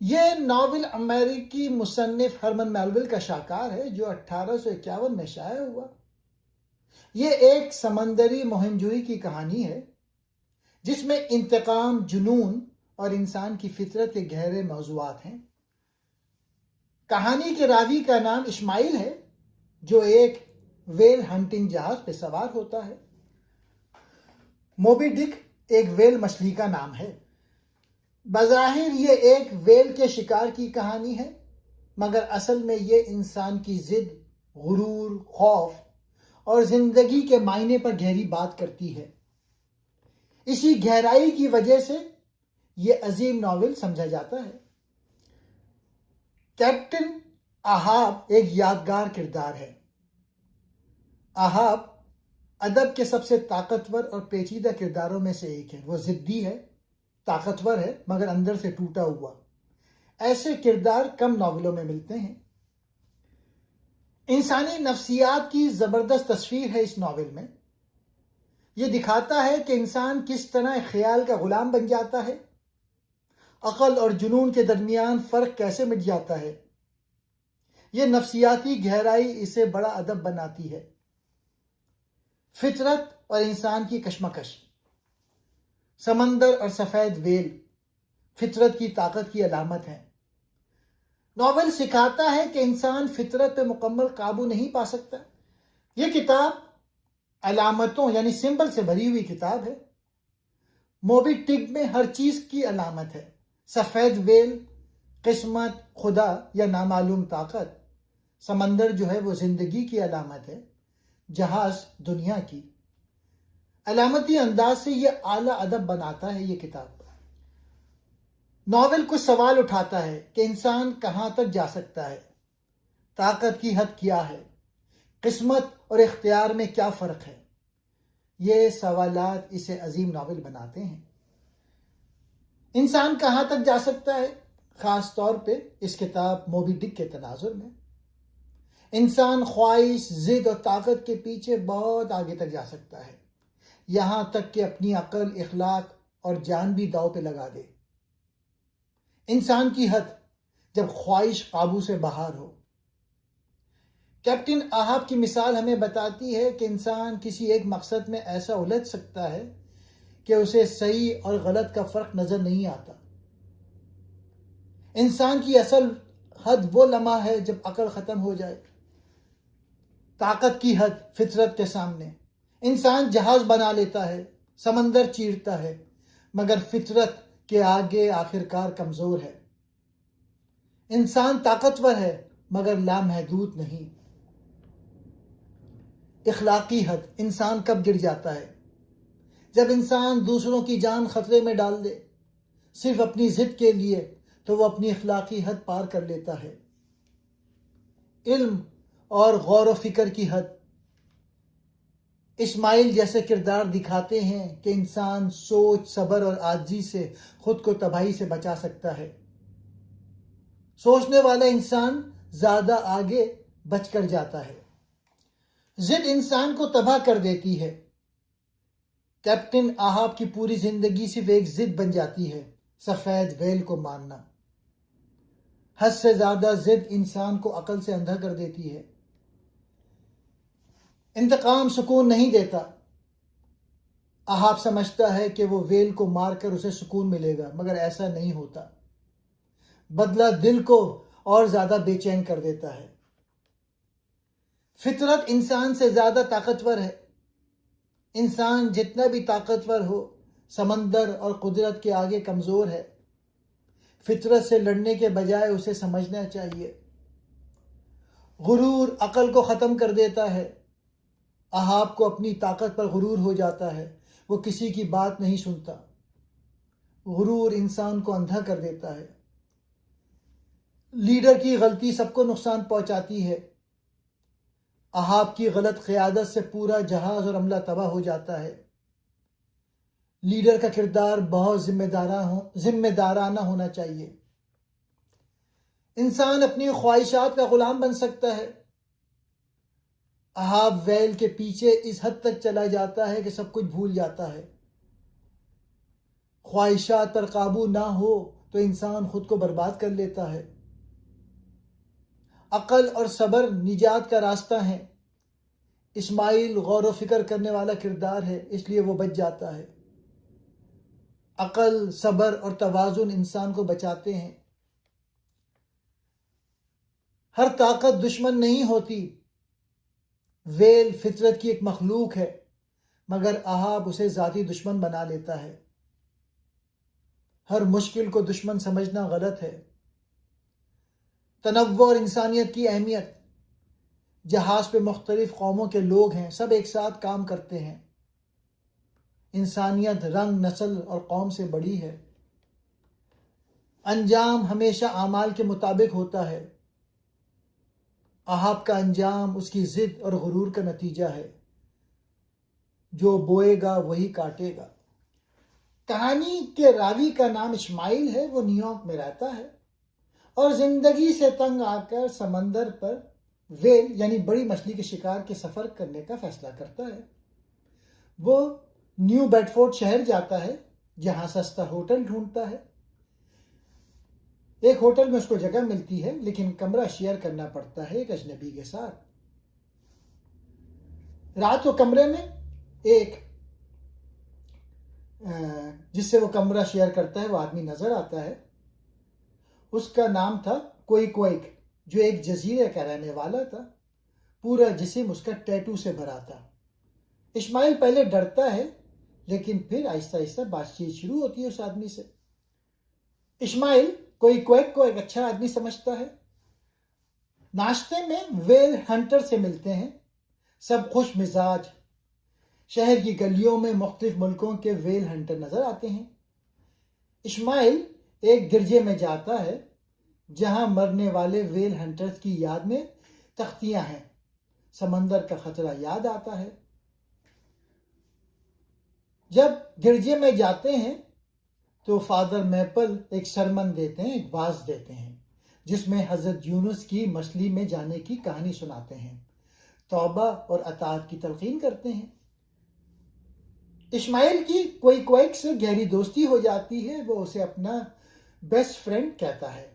یہ ناول امریکی مصنف ہرمن میلویل کا شاہکار ہے جو 1851 میں شائع ہوا۔ یہ ایک سمندری مہم جوئی کی کہانی ہے جس میں انتقام، جنون اور انسان کی فطرت کے گہرے موضوعات ہیں۔ کہانی کے راوی کا نام اسماعیل ہے جو ایک ویل ہنٹنگ جہاز پہ سوار ہوتا ہے۔ موبی ڈک ایک ویل مچھلی کا نام ہے۔ بظاہر یہ ایک ویل کے شکار کی کہانی ہے، مگر اصل میں یہ انسان کی ضد، غرور، خوف اور زندگی کے معنی پر گہری بات کرتی ہے۔ اسی گہرائی کی وجہ سے یہ عظیم ناول سمجھا جاتا ہے۔ کیپٹن اہاب ایک یادگار کردار ہے۔ اہاب ادب کے سب سے طاقتور اور پیچیدہ کرداروں میں سے ایک ہے۔ وہ ضدی ہے، طاقتور ہے مگر اندر سے ٹوٹا ہوا۔ ایسے کردار کم ناولوں میں ملتے ہیں۔ انسانی نفسیات کی زبردست تصویر ہے اس ناول میں۔ یہ دکھاتا ہے کہ انسان کس طرح خیال کا غلام بن جاتا ہے، عقل اور جنون کے درمیان فرق کیسے مٹ جاتا ہے۔ یہ نفسیاتی گہرائی اسے بڑا ادب بناتی ہے۔ فطرت اور انسان کی کشمکش۔ سمندر اور سفید ویل فطرت کی طاقت کی علامت ہیں۔ ناول سکھاتا ہے کہ انسان فطرت پہ مکمل قابو نہیں پا سکتا۔ یہ کتاب علامتوں یعنی سمبل سے بھری ہوئی کتاب ہے۔ موبی ڈک میں ہر چیز کی علامت ہے۔ سفید ویل قسمت، خدا یا نامعلوم طاقت۔ سمندر جو ہے وہ زندگی کی علامت ہے، جہاز دنیا کی۔ علامتی انداز سے یہ اعلیٰ ادب بناتا ہے یہ کتاب۔ ناول کچھ سوال اٹھاتا ہے کہ انسان کہاں تک جا سکتا ہے، طاقت کی حد کیا ہے، قسمت اور اختیار میں کیا فرق ہے۔ یہ سوالات اسے عظیم ناول بناتے ہیں۔ انسان کہاں تک جا سکتا ہے، خاص طور پہ اس کتاب موبی ڈک کے تناظر میں۔ انسان خواہش، ضد اور طاقت کے پیچھے بہت آگے تک جا سکتا ہے، یہاں تک کہ اپنی عقل، اخلاق اور جان بھی داؤ پہ لگا دے۔ انسان کی حد، جب خواہش قابو سے باہر ہو۔ کیپٹن اہاب کی مثال ہمیں بتاتی ہے کہ انسان کسی ایک مقصد میں ایسا الجھ سکتا ہے کہ اسے صحیح اور غلط کا فرق نظر نہیں آتا۔ انسان کی اصل حد وہ لمحہ ہے جب عقل ختم ہو جائے۔ طاقت کی حد فطرت کے سامنے۔ انسان جہاز بنا لیتا ہے، سمندر چیرتا ہے، مگر فطرت کے آگے آخرکار کمزور ہے۔ انسان طاقتور ہے مگر لامحدود نہیں۔ اخلاقی حد، انسان کب گر جاتا ہے؟ جب انسان دوسروں کی جان خطرے میں ڈال دے صرف اپنی ضد کے لیے، تو وہ اپنی اخلاقی حد پار کر لیتا ہے۔ علم اور غور و فکر کی حد۔ اسماعیل جیسے کردار دکھاتے ہیں کہ انسان سوچ، صبر اور عاجزی سے خود کو تباہی سے بچا سکتا ہے۔ سوچنے والا انسان زیادہ آگے بچ کر جاتا ہے۔ ضد انسان کو تباہ کر دیتی ہے۔ کیپٹن اہاب کی پوری زندگی صرف ایک ضد بن جاتی ہے، سفید ویل کو مارنا۔ حد سے زیادہ ضد انسان کو عقل سے اندھا کر دیتی ہے۔ انتقام سکون نہیں دیتا۔ اہاب سمجھتا ہے کہ وہ ویل کو مار کر اسے سکون ملے گا، مگر ایسا نہیں ہوتا۔ بدلہ دل کو اور زیادہ بے چین کر دیتا ہے۔ فطرت انسان سے زیادہ طاقتور ہے۔ انسان جتنا بھی طاقتور ہو، سمندر اور قدرت کے آگے کمزور ہے۔ فطرت سے لڑنے کے بجائے اسے سمجھنا چاہیے۔ غرور عقل کو ختم کر دیتا ہے۔ اہاب کو اپنی طاقت پر غرور ہو جاتا ہے، وہ کسی کی بات نہیں سنتا۔ غرور انسان کو اندھا کر دیتا ہے۔ لیڈر کی غلطی سب کو نقصان پہنچاتی ہے۔ اہاب کی غلط قیادت سے پورا جہاز اور عملہ تباہ ہو جاتا ہے۔ لیڈر کا کردار بہت ذمہ دارانہ ہونا چاہیے۔ انسان اپنی خواہشات کا غلام بن سکتا ہے۔ اہاب ویل کے پیچھے اس حد تک چلا جاتا ہے کہ سب کچھ بھول جاتا ہے۔ خواہشات پر قابو نہ ہو تو انسان خود کو برباد کر لیتا ہے۔ عقل اور صبر نجات کا راستہ ہے۔ اسماعیل غور و فکر کرنے والا کردار ہے، اس لیے وہ بچ جاتا ہے۔ عقل، صبر اور توازن انسان کو بچاتے ہیں۔ ہر طاقت دشمن نہیں ہوتی۔ ویل فطرت کی ایک مخلوق ہے، مگر احاب اسے ذاتی دشمن بنا لیتا ہے۔ ہر مشکل کو دشمن سمجھنا غلط ہے۔ تنوع اور انسانیت کی اہمیت۔ جہاز پہ مختلف قوموں کے لوگ ہیں، سب ایک ساتھ کام کرتے ہیں۔ انسانیت رنگ، نسل اور قوم سے بڑی ہے۔ انجام ہمیشہ اعمال کے مطابق ہوتا ہے۔ احاب کا انجام اس کی ضد اور غرور کا نتیجہ ہے۔ جو بوئے گا وہی کاٹے گا۔ کہانی کے راوی کا نام اسماعیل ہے، وہ نیو یارک میں رہتا ہے اور زندگی سے تنگ آ کر سمندر پر ویل یعنی بڑی مچھلی کے شکار کے سفر کرنے کا فیصلہ کرتا ہے۔ وہ نیو بیڈفورڈ شہر جاتا ہے، جہاں سستا ہوٹل ڈھونڈتا ہے۔ ایک ہوٹل میں اس کو جگہ ملتی ہے، لیکن کمرہ شیئر کرنا پڑتا ہے ایک اجنبی کے ساتھ۔ رات کو کمرے میں ایک جس سے وہ کمرہ شیئر کرتا ہے وہ آدمی نظر آتا ہے۔ اس کا نام تھا کوئی کوئک، جو ایک جزیرے کا رہنے والا تھا۔ پورا جسم اس کا ٹیٹو سے بھرا تھا۔ اسماعیل پہلے ڈرتا ہے، لیکن پھر آہستہ آہستہ بات چیت شروع ہوتی ہے اس آدمی سے۔ اسماعیل کوئی کوئک کو ایک اچھا آدمی سمجھتا ہے۔ ناشتے میں ویل ہنٹر سے ملتے ہیں، سب خوش مزاج۔ شہر کی گلیوں میں مختلف ملکوں کے ویل ہنٹر نظر آتے ہیں۔ اسماعیل ایک گرجے میں جاتا ہے، جہاں مرنے والے ویل ہنٹرز کی یاد میں تختیاں ہیں۔ سمندر کا خطرہ یاد آتا ہے۔ جب گرجے میں جاتے ہیں تو فادر میپل ایک سرمن دیتے ہیں، ایک واز دیتے ہیں، جس میں حضرت یونس کی مچھلی میں جانے کی کہانی سناتے ہیں، توبہ اور اطاعت کی تلقین کرتے ہیں۔ اسماعیل کی کوئی کوئک سے گہری دوستی ہو جاتی ہے، وہ اسے اپنا بیسٹ فرینڈ کہتا ہے۔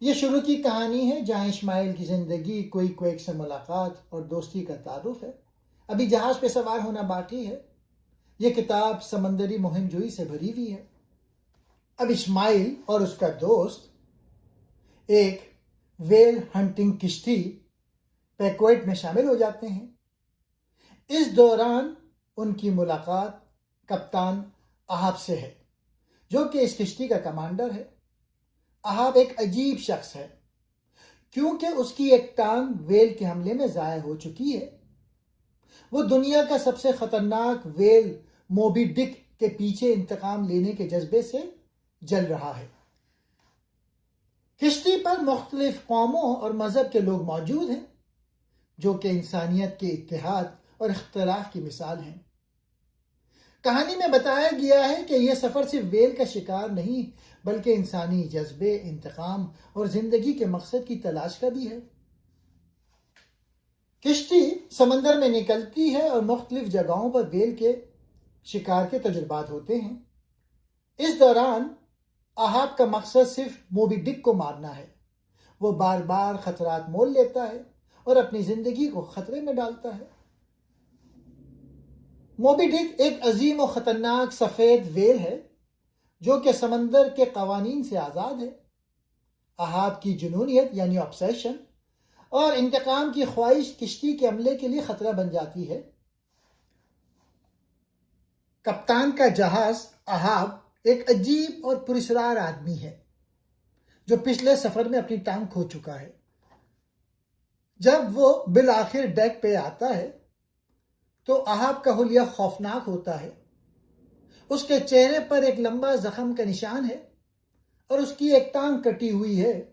یہ شروع کی کہانی ہے، جہاں اسماعیل کی زندگی کوئی کوئک سے ملاقات اور دوستی کا تعارف ہے۔ ابھی جہاز پہ سوار ہونا باقی ہے۔ یہ کتاب سمندری مہم جوئی سے بھری ہوئی ہے۔ اب اسماعیل اور اس کا دوست ایک ویل ہنٹنگ کشتی پیکویٹ میں شامل ہو جاتے ہیں۔ اس دوران ان کی ملاقات کپتان احاب سے ہے، جو کہ اس کشتی کا کمانڈر ہے۔ احاب ایک عجیب شخص ہے، کیونکہ اس کی ایک ٹانگ ویل کے حملے میں ضائع ہو چکی ہے۔ وہ دنیا کا سب سے خطرناک ویل موبی ڈک کے پیچھے انتقام لینے کے جذبے سے جل رہا ہے۔ کشتی پر مختلف قوموں اور مذہب کے لوگ موجود ہیں، جو کہ انسانیت کے اتحاد اور اختلاف کی مثال ہیں۔ کہانی میں بتایا گیا ہے کہ یہ سفر صرف ویل کا شکار نہیں، بلکہ انسانی جذبے، انتقام اور زندگی کے مقصد کی تلاش کا بھی ہے۔ کشتی سمندر میں نکلتی ہے اور مختلف جگہوں پر ویل کے شکار کے تجربات ہوتے ہیں۔ اس دوران احاب کا مقصد صرف موبی ڈک کو مارنا ہے۔ وہ بار بار خطرات مول لیتا ہے اور اپنی زندگی کو خطرے میں ڈالتا ہے۔ موبی ڈک ایک عظیم و خطرناک سفید ویل ہے، جو کہ سمندر کے قوانین سے آزاد ہے۔ احاب کی جنونیت یعنی آبسیشن اور انتقام کی خواہش کشتی کے عملے کے لیے خطرہ بن جاتی ہے۔ کپتان کا جہاز احاب ایک عجیب اور پراسرار آدمی ہے، جو پچھلے سفر میں اپنی ٹانگ کھو چکا ہے۔ جب وہ بالآخر ڈیک پہ آتا ہے تو احاب کا حلیہ خوفناک ہوتا ہے۔ اس کے چہرے پر ایک لمبا زخم کا نشان ہے اور اس کی ایک ٹانگ کٹی ہوئی ہے،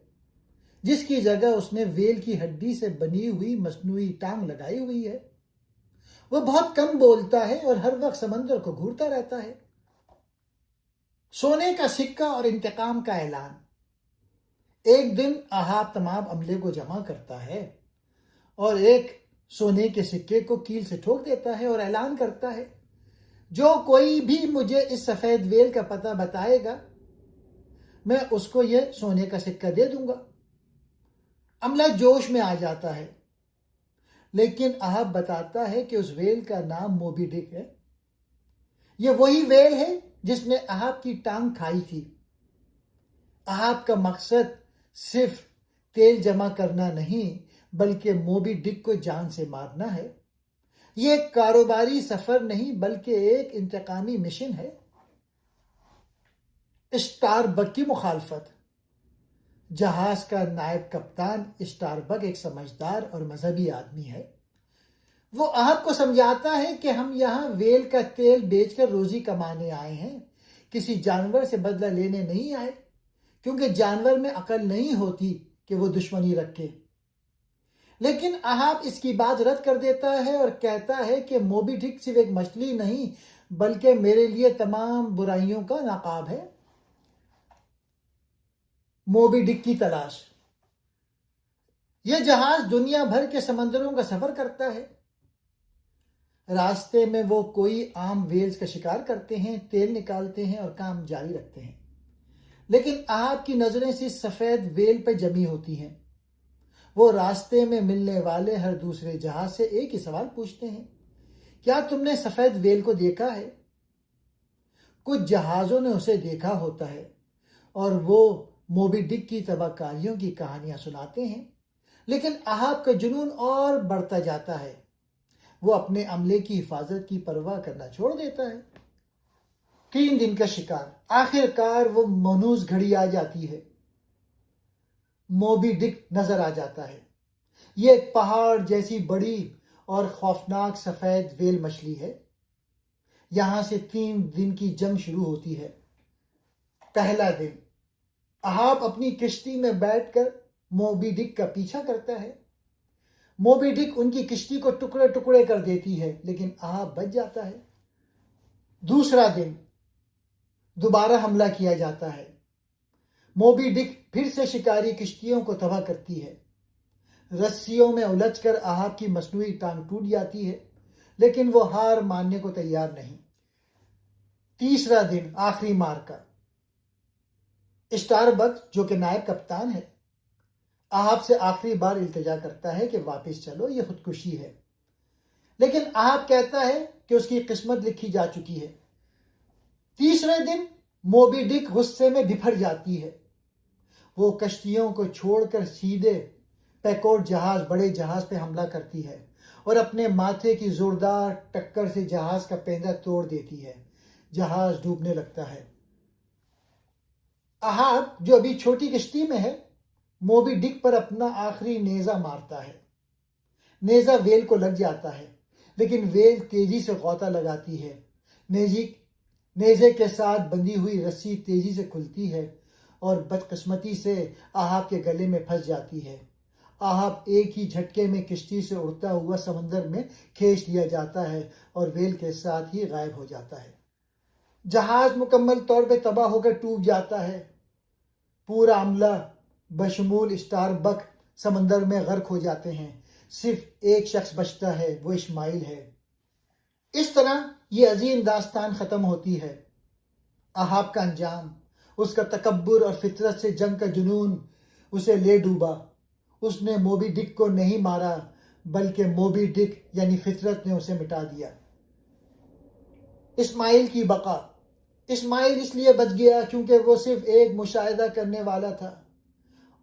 جس کی جگہ اس نے ویل کی ہڈی سے بنی ہوئی مصنوعی ٹانگ لگائی ہوئی ہے۔ وہ بہت کم بولتا ہے اور ہر وقت سمندر کو گھورتا رہتا ہے۔ سونے کا سکہ اور انتقام کا اعلان۔ ایک دن احاب تمام عملے کو جمع کرتا ہے اور ایک سونے کے سکے کو کیل سے ٹھوک دیتا ہے اور اعلان کرتا ہے، جو کوئی بھی مجھے اس سفید ویل کا پتہ بتائے گا میں اس کو یہ سونے کا سکہ دے دوں گا۔ عملہ جوش میں آ جاتا ہے، لیکن اہاب بتاتا ہے کہ اس ویل کا نام موبی ڈک ہے۔ یہ وہی ویل ہے جس نے اہاب کی ٹانگ کھائی تھی۔ اہاب کا مقصد صرف تیل جمع کرنا نہیں بلکہ موبی ڈک کو جان سے مارنا ہے۔ یہ ایک کاروباری سفر نہیں بلکہ ایک انتقامی مشن ہے۔ اسٹار بگ کی مخالفت۔ جہاز کا نائب کپتان اسٹار بگ ایک سمجھدار اور مذہبی آدمی ہے۔ وہ اہاب کو سمجھاتا ہے کہ ہم یہاں ویل کا تیل بیچ کر روزی کمانے آئے ہیں، کسی جانور سے بدلہ لینے نہیں آئے، کیونکہ جانور میں عقل نہیں ہوتی کہ وہ دشمنی رکھے۔ لیکن اہاب اس کی بات رد کر دیتا ہے اور کہتا ہے کہ موبی ڈک صرف ایک مچھلی نہیں بلکہ میرے لیے تمام برائیوں کا نقاب ہے۔ موبی ڈک کی تلاش۔ یہ جہاز دنیا بھر کے سمندروں کا سفر کرتا ہے۔ راستے میں وہ کوئی عام ویلز کا شکار کرتے ہیں، تیل نکالتے ہیں اور کام جاری رکھتے ہیں۔ لیکن اہاب کی نظریں صرف سفید ویل پہ جمی ہوتی ہیں۔ وہ راستے میں ملنے والے ہر دوسرے جہاز سے ایک ہی سوال پوچھتے ہیں، کیا تم نے سفید ویل کو دیکھا ہے؟ کچھ جہازوں نے اسے دیکھا ہوتا ہے اور وہ موبی ڈک کی تباہ کاریوں کی کہانیاں سناتے ہیں، لیکن اہاب کا جنون اور بڑھتا جاتا ہے۔ وہ اپنے عملے کی حفاظت کی پرواہ کرنا چھوڑ دیتا ہے۔ 3 دن کا شکار۔ آخر کار وہ منوس گھڑی آ جاتی ہے۔ موبی ڈک نظر آ جاتا ہے۔ یہ ایک پہاڑ جیسی بڑی اور خوفناک سفید ویل مچھلی ہے۔ یہاں سے 3 دن کی جنگ شروع ہوتی ہے۔ پہلا دن، اہاب اپنی کشتی میں بیٹھ کر موبی ڈک کا پیچھا کرتا ہے۔ موبی ڈک ان کی کشتی کو ٹکڑے ٹکڑے کر دیتی ہے، لیکن اہاب بچ جاتا ہے۔ دوسرا دن، دوبارہ حملہ کیا جاتا ہے۔ موبی ڈک پھر سے شکاری کشتیوں کو تباہ کرتی ہے۔ رسیوں میں الجھ کر اہاب کی مصنوعی ٹانگ ٹوٹ جاتی ہے، لیکن وہ ہار ماننے کو تیار نہیں۔ تیسرا دن، آخری معرکہ۔ اسٹار بگ جو کہ نائب کپتان ہے، اہاب سے آخری بار التجا کرتا ہے کہ واپس چلو، یہ خودکشی ہے۔ لیکن اہاب کہتا ہے کہ اس کی قسمت لکھی جا چکی ہے۔ تیسرے دن موبی ڈک غصے میں بپھر جاتی ہے۔ وہ کشتیوں کو چھوڑ کر سیدھے پیکوٹ جہاز، بڑے جہاز پہ حملہ کرتی ہے اور اپنے ماتھے کی زوردار ٹکر سے جہاز کا پہندہ توڑ دیتی ہے۔ جہاز ڈوبنے لگتا ہے۔ اہاب جو ابھی چھوٹی کشتی میں ہے، موبی ڈک پر اپنا آخری نیزہ مارتا ہے۔ نیزہ ویل کو لگ جاتا ہے، لیکن ویل تیزی سے غوطہ لگاتی ہے۔ نیزے کے ساتھ بندھی ہوئی رسی تیزی سے کھلتی ہے اور بدقسمتی سے اہاب کے گلے میں پھنس جاتی ہے۔ اہاب ایک ہی جھٹکے میں کشتی سے اڑتا ہوا سمندر میں کھینچ لیا جاتا ہے اور ویل کے ساتھ ہی غائب ہو جاتا ہے۔ جہاز مکمل طور پہ تباہ ہو کر ٹوٹ جاتا ہے۔ پورا عملہ بشمول اسٹار بگ سمندر میں غرق ہو جاتے ہیں۔ صرف ایک شخص بچتا ہے، وہ اسماعیل ہے۔ اس طرح یہ عظیم داستان ختم ہوتی ہے۔ اہاب کا انجام، اس کا تکبر اور فطرت سے جنگ کا جنون اسے لے ڈوبا۔ اس نے موبی ڈک کو نہیں مارا بلکہ موبی ڈک یعنی فطرت نے اسے مٹا دیا۔ اسماعیل کی بقا۔ اسماعیل اس لیے بچ گیا کیونکہ وہ صرف ایک مشاہدہ کرنے والا تھا۔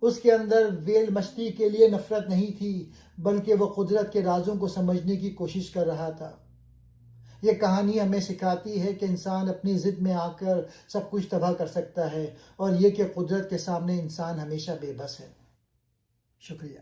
اس کے اندر ویل مچھلی کے لیے نفرت نہیں تھی بلکہ وہ قدرت کے رازوں کو سمجھنے کی کوشش کر رہا تھا۔ یہ کہانی ہمیں سکھاتی ہے کہ انسان اپنی ضد میں آ کر سب کچھ تباہ کر سکتا ہے، اور یہ کہ قدرت کے سامنے انسان ہمیشہ بے بس ہے۔ شکریہ۔